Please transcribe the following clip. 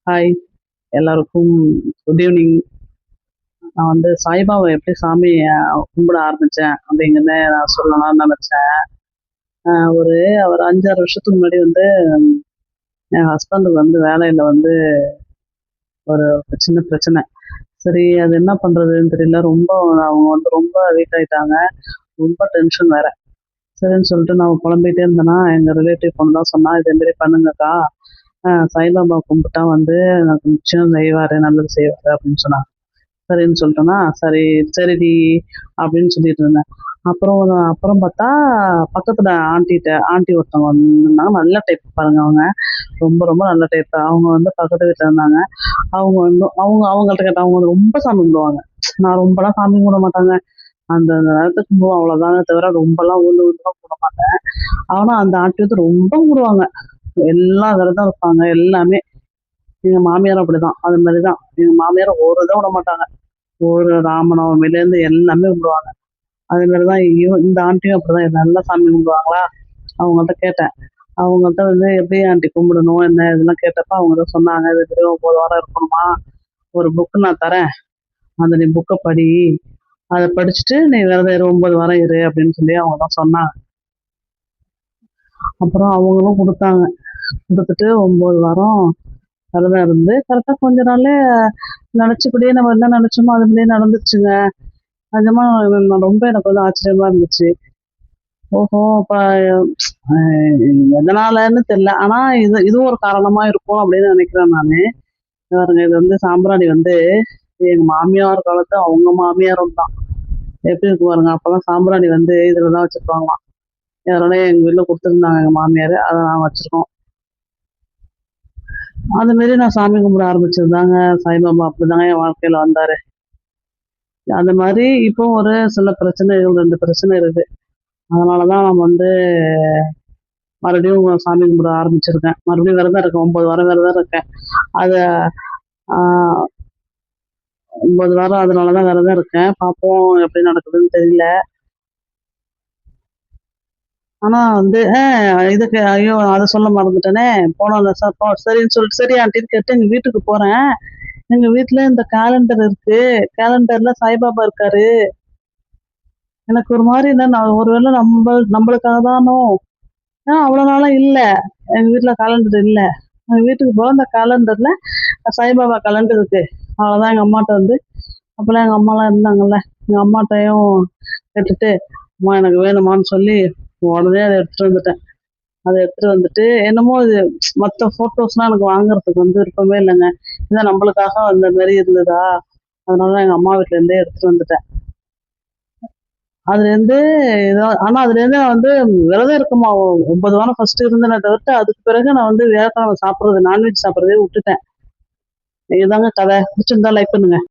Hi எல்லாருக்கும் good evening. நான் சாய்பாபா எப்படி சாமி கும்பிட ஆரம்பித்தேன் அப்படிங்கிறத நான் சொல்லலாம்னு நினச்சேன். ஒரு ஒரு 5-6 வருஷத்துக்கு முன்னாடி என் ஹஸ்பண்டுக்கு வேலையில் ஒரு சின்ன பிரச்சனை. சரி, அது என்ன பண்ணுறதுன்னு தெரியல. ரொம்ப அவங்க ரொம்ப வீக் ஆகிட்டாங்க. ரொம்ப டென்ஷன் வேற. சரின்னு சொல்லிட்டு நான் புலம்பிகிட்டே இருந்தேன்னா, எங்கள் ரிலேட்டிவ் பொண்ணு தான் சொன்னா, இது மாரி பண்ணுங்கக்கா, சாய்பாபா கும்பிட்டா எனக்கு நிச்சயம் செய்வார், நல்லது செய்வார் அப்படின்னு சொன்னாங்க. சரின்னு சொல்லிட்டோன்னா, சரி சரிடி அப்படின்னு சொல்லிட்டு இருந்தேன். அப்புறம் அப்புறம் பார்த்தா பக்கத்துல ஆண்டி ஒருத்தவங்க வந்திருந்தாங்க. நல்ல டைப் பாருங்க அவங்க. ரொம்ப ரொம்ப நல்ல டைப். அவங்க பக்கத்து வீட்ல இருந்தாங்க. அவங்க அவங்கள்ட்ட கேட்டேன். அவங்க ரொம்ப சாமி கும்பிடுவாங்க. நான் ரொம்பலாம் சாமி கும்பிட மாட்டாங்க. அந்த அந்த நேரத்துக்கு கும்பிடுவோம் அவ்வளோதானே தவிர ரொம்பலாம் விழுந்து விழுந்துலாம் கும்பிட மாட்டேன். ஆனா அந்த ஆண்டி ரொம்ப கும்பிடுவாங்க. எல்லா விரதம் இருப்பாங்க எல்லாமே. எங்க மாமியாரும் அப்படிதான். அது மாதிரிதான். எங்க மாமியார் ஒரு இத விட மாட்டாங்க. ஒரு ராமநவமிலேருந்து எல்லாமே கும்பிடுவாங்க. அது மாரி தான் இந்த ஆண்டியும் அப்படிதான் நல்லா சாமி கும்பிடுவாங்களா, அவங்கள்ட்ட கேட்டேன். அவங்கள்ட்ட எப்படி ஆண்டி கும்பிடணும், என்ன இதெல்லாம் கேட்டப்ப அவங்க தான் சொன்னாங்க, "இது மாரி 9 வாரம் இருக்கணுமா, ஒரு புக்கு நான் தரேன். அந்த நீ புக்க படி. அத படிச்சுட்டு நீ விரதம் இரு, 9 வாரம் இரு" அப்படின்னு சொல்லி அவங்க தான் சொன்னாங்க. அப்புறம் அவங்களும் குடுத்தாங்க. குடுத்துட்டு 9 வாரம் விரதம் இருந்து கரெக்ட்டா கொஞ்ச நாள்ல நெனச்சபடியே நம்ம என்ன நெனச்சோமோ அது மாரியே நடந்துருச்சுங்க. நிஜமா நான் ரொம்ப எனக்கு ஆச்சரியமா இருந்துச்சு. ஓஹோ! அப்ப அ எதனாலன்னு தெரியல. ஆனா இதுவும் ஒரு காரணமா இருக்கும் அப்படின்னு நினைக்கிறேன் நானு. பாருங்க, இது சாம்பிராணி எங்க மாமியார் காலத்து அவங்க மாமியாரும் தான். எப்படி இருக்கு பாருங்க. அப்பலாம் சாம்பிராணி இதுல தான் வச்சிருப்பாங்களாம். அதனால எங்க வீட்ல குடுத்துருந்தாங்க எங்க மாமியாரு. அத நாங்க வச்சிருக்கோம். அது மாரி நான் சாமி கும்பிட ஆரம்பிச்சது தாங்க. சாய்பாபா அப்படிதாங்க என் வாழ்க்கையில வந்தாரு. அந்த மாரி இப்போ ஒரு சில பிரச்சனைகள் 2 பிரச்சனை இருக்கு. அதனால தான் நான் மறுபடியும் சாமி கும்பிட ஆரம்பிச்சிருக்கேன். மறுபடியும் விரதம் இருக்கேன். 9 வாரம் விரதம் இருக்கேன். அத ஆ 9 வாரம் அதனால தான் விரதம் இருக்கேன். பார்ப்போம் எப்படி நடக்குதுன்னு தெரியல. ஆனா இதுக்கு ஐயோ! அத சொல்ல மறந்துட்டேனே. போன சரின்னு சொல்லிட்டு சரி ஆன்டின்னு கேட்டு எங்க வீட்டுக்கு போறேன். எங்க வீட்ல இந்த கேலண்டர் இருக்கு. கேலண்டர்ல சாய்பாபா இருக்காரு. எனக்கு ஒரு மாரி நான் ஒருவேள நம்பளுக்காக தானோ? அவ்வளோ நாளா இல்ல. எங்க வீட்ல கேலண்டர் இல்ல. எங்க வீட்டுக்கு போக அந்த கேலண்டர்ல சாய்பாபா கேலண்டர் இருக்கு. அவ்வளோதான். எங்க அம்மாட்ட அப்பலாம் எங்க அம்மாலாம் இருந்தாங்கல்ல. எங்க அம்மாட்டயும் கேட்டுட்டு, "அம்மா எனக்கு வேணுமான்னு" சொல்லி உடனே அத எடுத்துட்டு வந்துட்டேன். அத எடுத்துட்டு வந்துட்டு என்னமோ இது மத்த ஃபோட்டோஸ்லாம் எனக்கு வாங்குறதுக்கு விருப்பமே இல்லங்க. ஏன்னா நம்பளுக்காக அந்த மாரி இருந்ததா, அதனால எங்க அம்மா வீட்லேருந்தே எடுத்துட்டு வந்துட்டேன். அதுலேருந்து ஆனா அதுலேருந்து நான் விரதம் இருக்கமா 9 வாரம் ஃபர்ஸ்ட்டு இருந்தேனே தவிர்த்து, அதுக்கு பிறகு நான் வியாழக்கிழமை சாப்பிடுறது நான்வெஜ் சாப்பிடுறதே விட்டுட்டேன். இதுதாங்க கதை. பிடிச்சிருந்தா லைக் பண்ணுங்க.